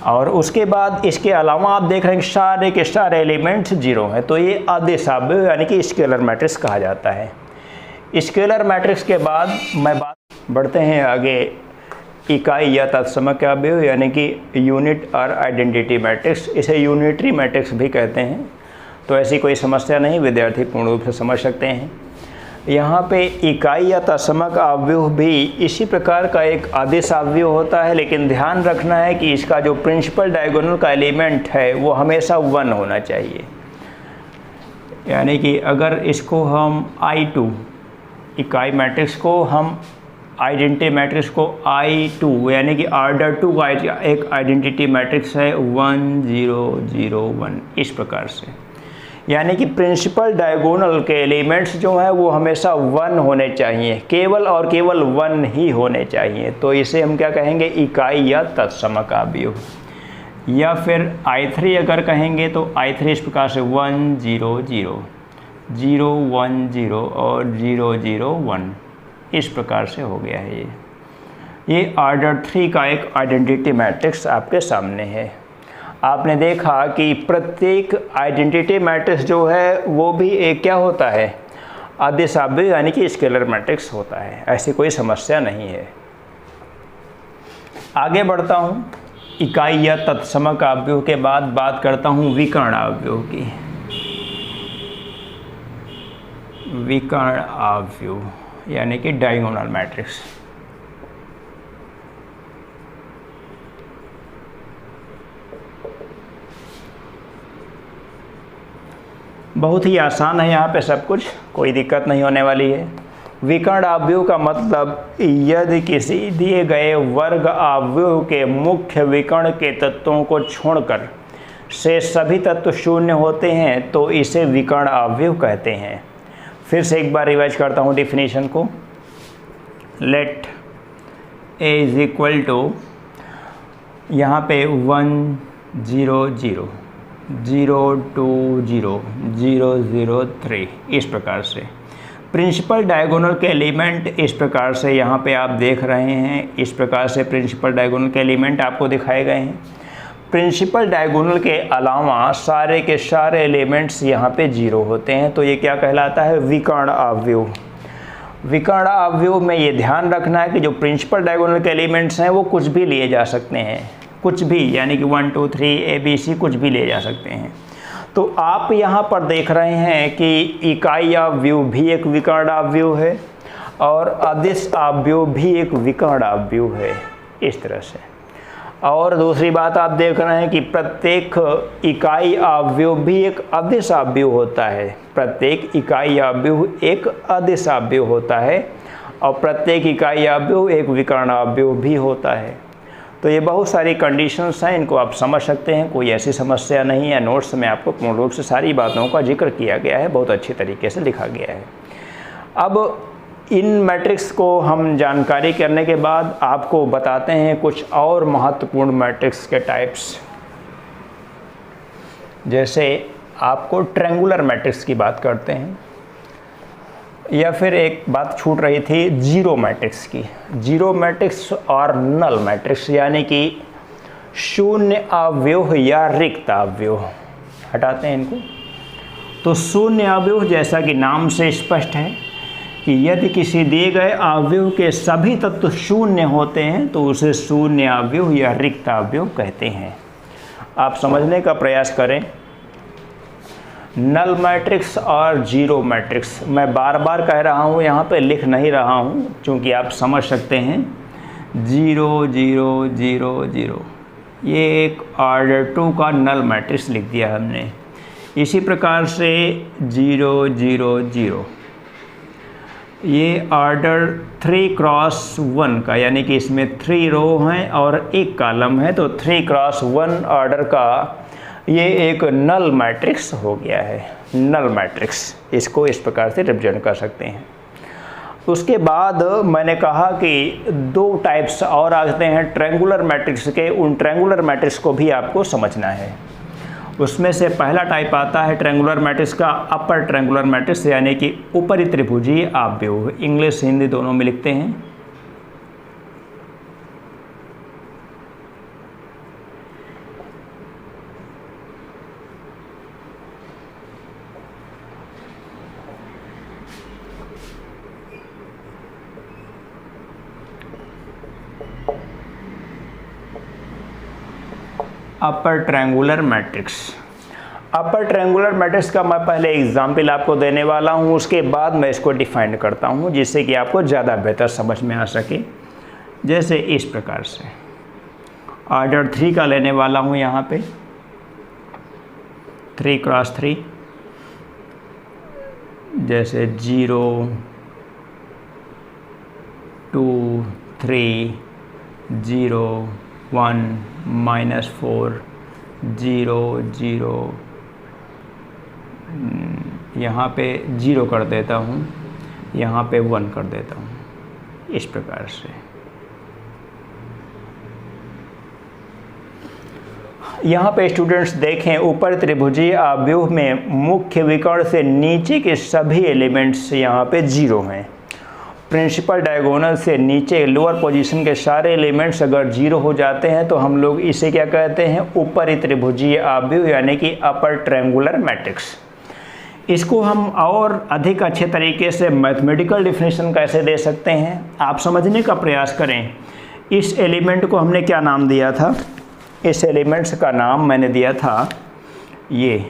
और उसके बाद इसके अलावा आप देख रहे हैं सारे के सारे एलिमेंट्स 0 हैं, तो ये अदिश अवयव यानी कि स्केलर मैट्रिक्स कहा जाता है। स्केलर मैट्रिक्स के बाद बढ़ते हैं आगे इकाई या तत्समक अवयव यानी कि यूनिट और आइडेंटिटी मैट्रिक्स। इसे यूनिटरी मैट्रिक्स भी कहते हैं, तो ऐसी कोई समस्या नहीं, विद्यार्थी पूर्ण रूप से समझ सकते हैं। यहाँ पे इकाई या तत्समक अवयव भी इसी प्रकार का एक अदिश अवयव होता है, लेकिन ध्यान रखना है कि इसका जो प्रिंसिपल डायगोनल का एलिमेंट है वो हमेशा 1 होना चाहिए। यानी कि अगर इसको हम I2 इकाई मैट्रिक्स को हम आइडेंटिटी मैट्रिक्स को I2 यानी कि ऑर्डर 2 का एक आइडेंटिटी मैट्रिक्स है 1 0 0 1 इस प्रकार से। यानी कि प्रिंसिपल डायगोनल के एलिमेंट्स जो हैं वो हमेशा 1 होने चाहिए, केवल और केवल 1 ही होने चाहिए। तो इसे हम क्या कहेंगे, इकाई या तत्समक अवयव। या फिर I3 अगर कहेंगे तो I3 इस प्रकार से 1 0 0 0 1 0 और 0 0 1 इस प्रकार से हो गया है। ये ऑर्डर 3 का एक आइडेंटिटी मैट्रिक्स आपके सामने है। आपने देखा कि प्रत्येक आइडेंटिटी मैट्रिक्स जो है वो भी एक क्या होता है, अदिश अवयव यानी कि स्केलर मैट्रिक्स होता है। ऐसी कोई समस्या नहीं है। आगे बढ़ता हूँ। इकाई या तत्समक अवयव के बाद बात करता हूँ विकर्ण अवयव की। विकर्ण अवयव यानी कि डायगोनल मैट्रिक्स। बहुत ही आसान है, यहाँ पे सब कुछ, कोई दिक्कत नहीं होने वाली है। विकर्ण अवयव का मतलब यदि किसी दिए गए वर्ग अवयव के मुख्य विकर्ण के तत्वों को छोड़कर से सभी तत्व शून्य होते हैं तो इसे विकर्ण अवयव कहते हैं। फिर से एक बार रिवाइज करता हूँ डिफिनीशन को। Let A is equal to यहाँ पे 1 0 0 0 2 0 0 0 3 इस प्रकार से। प्रिंसिपल डायगोनल के एलिमेंट इस प्रकार से यहाँ पे आप देख रहे हैं, इस प्रकार से प्रिंसिपल डायगोनल के एलिमेंट आपको दिखाए गए हैं। प्रिंसिपल डायगोनल के अलावा सारे के सारे एलिमेंट्स यहाँ पे 0 होते हैं, तो ये क्या कहलाता है? विकर्ण अवयव। विकर्ण अवयव में ये ध्यान रखना है कि जो प्रिंसिपल डायगोनल के एलिमेंट्स हैं वो कुछ भी लिए जा सकते हैं, कुछ भी, यानी कि 1 2 3 ABC कुछ भी लिए जा सकते हैं। तो आप यहाँ पर देख रहे हैं कि इकाई अवयव भी एक विकर्ण अवयव है और अदिश अवयव भी एक विकर्ण अवयव है, इस तरह से। और दूसरी बात आप देख रहे हैं कि प्रत्येक इकाई अवयव भी एक अदिश अवयव होता है, प्रत्येक इकाई अवयव एक अदिश अवयव होता है और प्रत्येक इकाई अवयव एक विकर्ण अवयव भी होता है। तो ये बहुत सारी कंडीशंस हैं, इनको आप समझ सकते हैं, कोई ऐसी समस्या नहीं है। नोट्स में आपको पूर्ण रूप से सारी बातों का जिक्र किया गया है, बहुत अच्छी तरीके से लिखा गया है। अब इन मैट्रिक्स को हम जानकारी करने के बाद आपको बताते हैं कुछ और महत्वपूर्ण मैट्रिक्स के टाइप्स। जैसे आपको ट्रायंगुलर मैट्रिक्स की बात करते हैं, या फिर एक बात छूट रही थी जीरो मैट्रिक्स की। जीरो मैट्रिक्स और नल मैट्रिक्स, यानी कि शून्य अवयव या रिक्त अवयव। हटाते हैं इनको। तो शून्य अवयव, जैसा कि नाम से स्पष्ट है कि यदि किसी दिए गए अवयव के सभी तत्व शून्य होते हैं तो उसे शून्य अवयव या रिक्त अवयव कहते हैं। आप समझने का प्रयास करें। नल मैट्रिक्स और जीरो मैट्रिक्स, मैं बार बार कह रहा हूँ, यहाँ पे लिख नहीं रहा हूँ क्योंकि आप समझ सकते हैं। 0 0 0 0 ये एक ऑर्डर 2 का नल मैट्रिक्स लिख दिया हमने। इसी प्रकार से 0 0 0 ये ऑर्डर 3 क्रॉस 1 का, यानी कि इसमें 3 रो हैं और 1 कॉलम है, तो 3 क्रॉस 1 ऑर्डर का ये एक नल मैट्रिक्स हो गया है। नल मैट्रिक्स, इसको इस प्रकार से रिप्रेजेंट कर सकते हैं। उसके बाद मैंने कहा कि 2 टाइप्स और आते हैं ट्रायंगुलर मैट्रिक्स के। उन ट्रायंगुलर मैट्रिक्स को भी आपको समझना है। उसमें से पहला टाइप आता है ट्रायंगुलर मैट्रिक्स का अपर ट्रायंगुलर मैट्रिक्स, यानी कि ऊपरी त्रिभुजीय अवयव। इंग्लिश हिंदी दोनों में लिखते हैं। Upper triangular matrix. Upper triangular matrix का मैं पहले एग्जाम्पल आपको देने वाला हूँ, उसके बाद मैं इसको डिफाइन करता हूँ जिससे कि आपको ज़्यादा बेहतर समझ में आ सके। जैसे इस प्रकार से ऑर्डर 3 का लेने वाला हूँ, यहाँ पे 3 क्रॉस 3, जैसे 0 2 3 0 1 -4 0 0, यहाँ पे 0 कर देता हूँ, यहाँ पे 1 कर देता हूँ, इस प्रकार से। यहाँ पे स्टूडेंट्स देखें, ऊपर त्रिभुजीय अवयव में मुख्य विकर्ण से नीचे के सभी एलिमेंट्स यहाँ पे 0 हैं। प्रिंसिपल डायगोनल से नीचे लोअर पोजीशन के सारे एलिमेंट्स अगर 0 हो जाते हैं तो हम लोग इसे क्या कहते हैं? ऊपरी त्रिभुजीय अवयव, यानी कि अपर ट्रायंगुलर मैट्रिक्स। इसको हम और अधिक अच्छे तरीके से मैथमेटिकल डिफिनेशन कैसे दे सकते हैं, आप समझने का प्रयास करें। इस एलिमेंट को हमने क्या नाम दिया था? इस एलिमेंट्स का नाम मैंने दिया था ये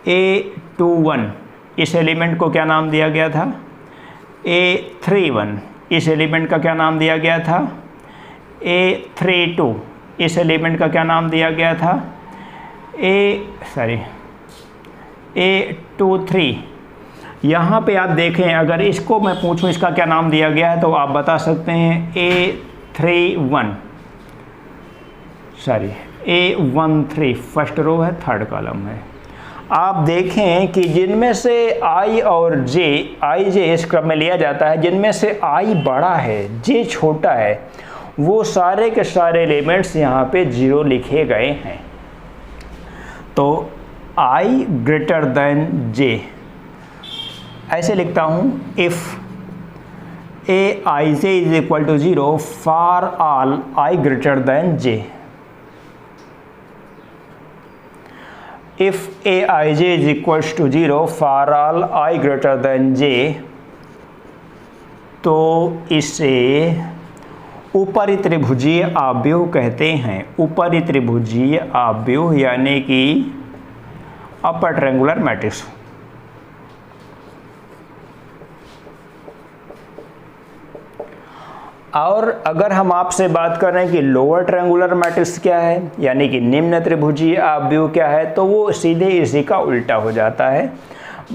A21। इस एलिमेंट को क्या नाम दिया गया था? A31। इस एलिमेंट का क्या नाम दिया गया था? A32। इस एलिमेंट का क्या नाम दिया गया था? A23। यहाँ पे आप देखें, अगर इसको मैं पूछूं इसका क्या नाम दिया गया है तो आप बता सकते हैं A13, फर्स्ट रो है, थर्ड कॉलम है। आप देखें कि जिनमें से I और J इस क्रम में लिया जाता है, जिनमें से I बड़ा है, J छोटा है, वो सारे के सारे एलिमेंट्स यहाँ पे 0 लिखे गए हैं। तो I ग्रेटर देन J, ऐसे लिखता हूँ, if aij is equal to 0 for all I greater than j। If aij is equal to 0 for all I greater than j, तो इसे ऊपरी त्रिभुजीय आव्यूह कहते हैं। ऊपरी त्रिभुजीय आव्यूह यानी कि अपर ट्रायंगुलर मैट्रिक्स। और अगर हम आपसे बात करें कि लोअर ट्रायंगुलर मैट्रिक्स क्या है, यानी कि निम्न त्रिभुजीय आव्यूह क्या है, तो वो सीधे इसी का उल्टा हो जाता है।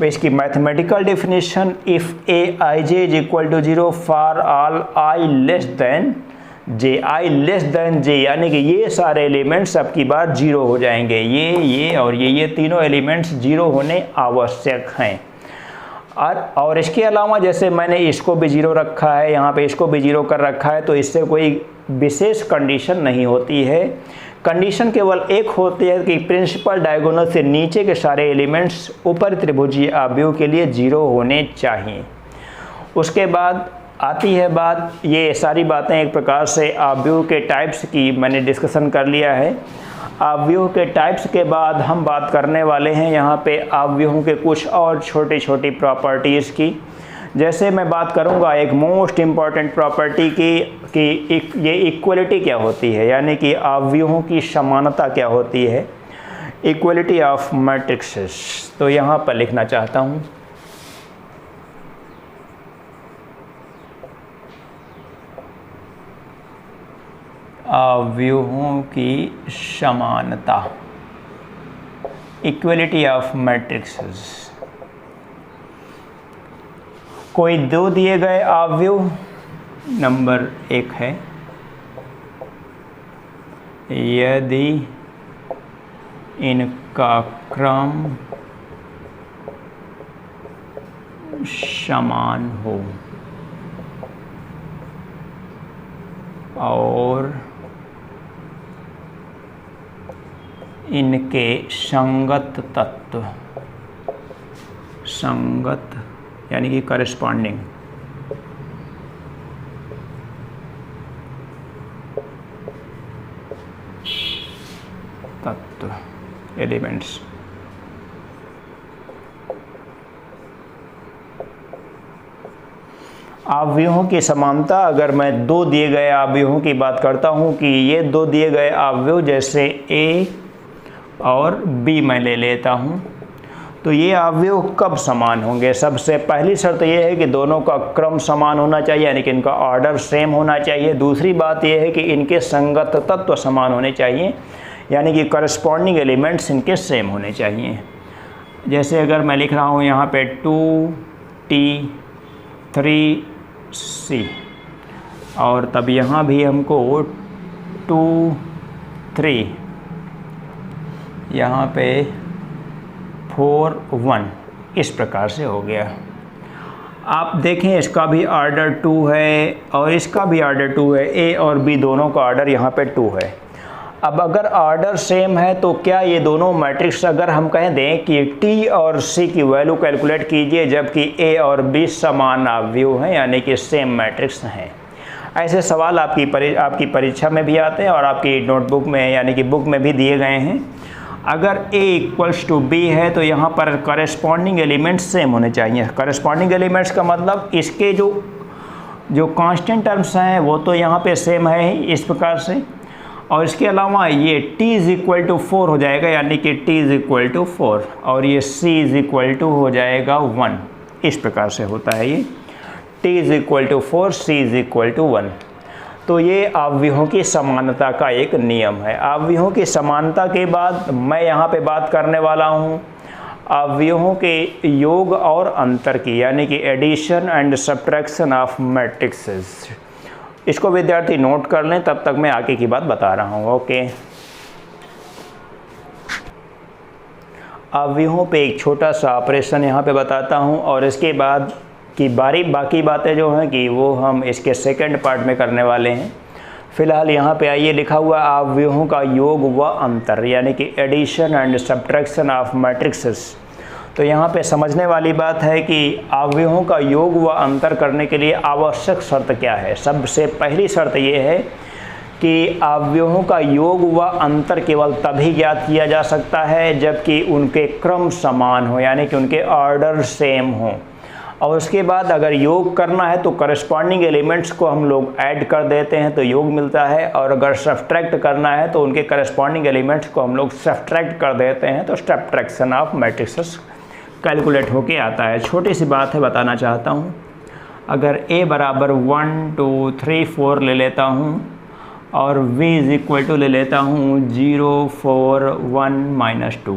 इसकी mathematical definition, if aij is equal to 0 for all I less than j, I less than j, यानी कि ये सारे एलिमेंट्स अब की बार 0 हो जाएंगे। ये और ये तीनों एलिमेंट्स 0 होने आवश्यक हैं। और इसके अलावा जैसे मैंने इसको भी 0 रखा है, यहाँ पे इसको भी 0 कर रखा है, तो इससे कोई विशेष कंडीशन नहीं होती है। कंडीशन केवल एक होती है कि प्रिंसिपल डायगोनल से नीचे के सारे एलिमेंट्स ऊपर त्रिभुजीय आव्यूह के लिए 0 होने चाहिए। उसके बाद आती है बात, ये सारी बातें एक प्रकार से आव्यूह के टाइप्स की मैंने डिस्कशन कर लिया है। आव्यूह के टाइप्स के बाद हम बात करने वाले हैं यहाँ पे आव्यूहों के कुछ और छोटी छोटी प्रॉपर्टीज़ की। जैसे मैं बात करूँगा एक मोस्ट इम्पॉर्टेंट प्रॉपर्टी की कि ये इक्वलिटी क्या होती है, यानी कि आव्यूहों की समानता क्या होती है, इक्वलिटी ऑफ मैट्रिक्सेस। तो यहाँ पर लिखना चाहता हूँ, आव्यूहों की समानता, इक्वलिटी ऑफ मैट्रिक्सेस। कोई दो दिए गए आव्यूह, नंबर 1 है, यदि इनका क्रम समान हो और इनके संगत तत्व, संगत यानी कि करस्पॉन्डिंग तत्व एलिमेंट्स, आव्यूहों की समानता। अगर मैं दो दिए गए आव्यूहों की बात करता हूं कि ये दो दिए गए आव्यूह जैसे A और B मैं ले लेता हूं, तो ये आव्यूह कब समान होंगे? सबसे पहली शर्त ये है कि दोनों का क्रम समान होना चाहिए, यानी कि इनका ऑर्डर सेम होना चाहिए। दूसरी बात ये है कि इनके संगत तत्व समान होने चाहिए, यानी कि करस्पॉन्डिंग एलिमेंट्स इनके सेम होने चाहिए। जैसे अगर मैं लिख रहा हूँ यहाँ पे 2T 3C और तब यहाँ भी हमको 2 3, यहाँ पे 4 1, इस प्रकार से हो गया। आप देखें इसका भी ऑर्डर 2 है और इसका भी ऑर्डर 2 है, A और B दोनों का ऑर्डर यहाँ पे 2 है। अब अगर ऑर्डर सेम है तो क्या ये दोनों मैट्रिक्स, अगर हम कह दें कि T और C की वैल्यू कैलकुलेट कीजिए जबकि A और B समान आव्यूह हैं, यानी कि सेम मैट्रिक्स हैं। ऐसे सवाल आपकी परीक्षा में भी आते हैं और आपकी नोटबुक में यानी कि बुक में भी दिए गए हैं। अगर A इक्वल्स टू B है तो यहाँ पर करस्पॉन्डिंग एलिमेंट्स सेम होने चाहिए। करस्पॉन्डिंग एलिमेंट्स का मतलब इसके जो कांस्टेंट टर्म्स हैं वो तो यहाँ पे सेम है ही इस प्रकार से, और इसके अलावा ये T इज़ इक्वल टू 4 हो जाएगा, यानी कि T इज़ इक्वल टू 4, और ये C इज़ इक्वल टू हो जाएगा 1, इस प्रकार से होता है ये T is equal to 4, C is equal to 1। तो ये आव्यूहों की समानता का एक नियम है। आव्यूहों की समानता के बाद मैं यहाँ पे बात करने वाला हूँ आव्यूहों के योग और अंतर की, यानी कि addition and subtraction of matrices. इसको विद्यार्थी नोट कर लें, तब तक मैं आगे की बात बता रहा हूँ। ओके, आव्यूहों पे एक छोटा सा ऑपरेशन यहाँ पे बताता हूँ और इसके बाद की बाकी बातें जो हैं कि वो हम इसके सेकंड पार्ट में करने वाले हैं। फिलहाल यहाँ पे आइए, लिखा हुआ आव्यूहों का योग व अंतर, यानी कि addition and subtraction of matrices. तो यहाँ पे समझने वाली बात है कि अवयवों का योग व अंतर करने के लिए आवश्यक शर्त क्या है। सबसे पहली शर्त ये है कि अवयवों का योग व अंतर केवल तभी ज्ञात किया जा सकता है जबकि उनके क्रम समान हो, यानी कि उनके ऑर्डर सेम हो। और उसके बाद अगर योग करना है तो करस्पॉन्डिंग एलिमेंट्स को हम लोग ऐड कर देते हैं तो योग मिलता है, और अगर सब्ट्रैक्ट करना है तो उनके करस्पॉन्डिंग एलिमेंट्स को हम लोग सब्ट्रैक्ट कर देते हैं तो सब्ट्रैक्शन ऑफ मैट्रिसेस कैलकुलेट होके आता है। छोटी सी बात है, बताना चाहता हूँ। अगर a बराबर 1 2 3 4 ले लेता हूँ और v इज इक्वल टू ले लेता हूँ 0 4 1 -2,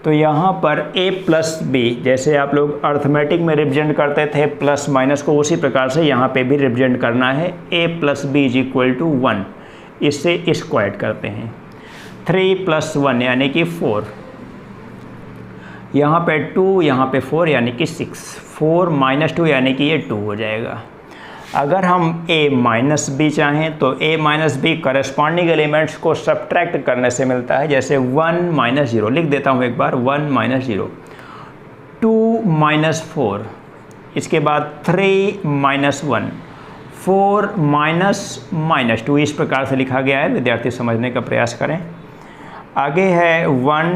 तो यहाँ पर a प्लस b, जैसे आप लोग अर्थमेटिक में रिप्रेजेंट करते थे प्लस माइनस को, उसी प्रकार से यहाँ पे भी रिप्रेजेंट करना है। a plus B is equal to 1, इससे इसको ऐड करते हैं। 3 + 1 यानी कि 4, यहाँ पे 2, यहाँ पे 4 यानी कि 6, 4 - 2 यानी कि ये 2 हो जाएगा। अगर हम a माइनस बी चाहें तो a minus B corresponding elements को सब्ट्रैक्ट करने से मिलता है। जैसे 1 - 0 लिख देता हूँ एक बार, 1 - 0, 2 - 4, इसके बाद 3 - 1, 4 - -2, इस प्रकार से लिखा गया है। विद्यार्थी समझने का प्रयास करें। आगे है 1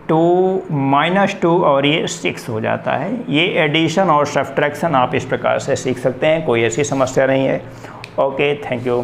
2 -2 और ये 6 हो जाता है। ये एडिशन और सब्ट्रैक्शन आप इस प्रकार से सीख सकते हैं, कोई ऐसी समस्या नहीं है। Okay, thank you.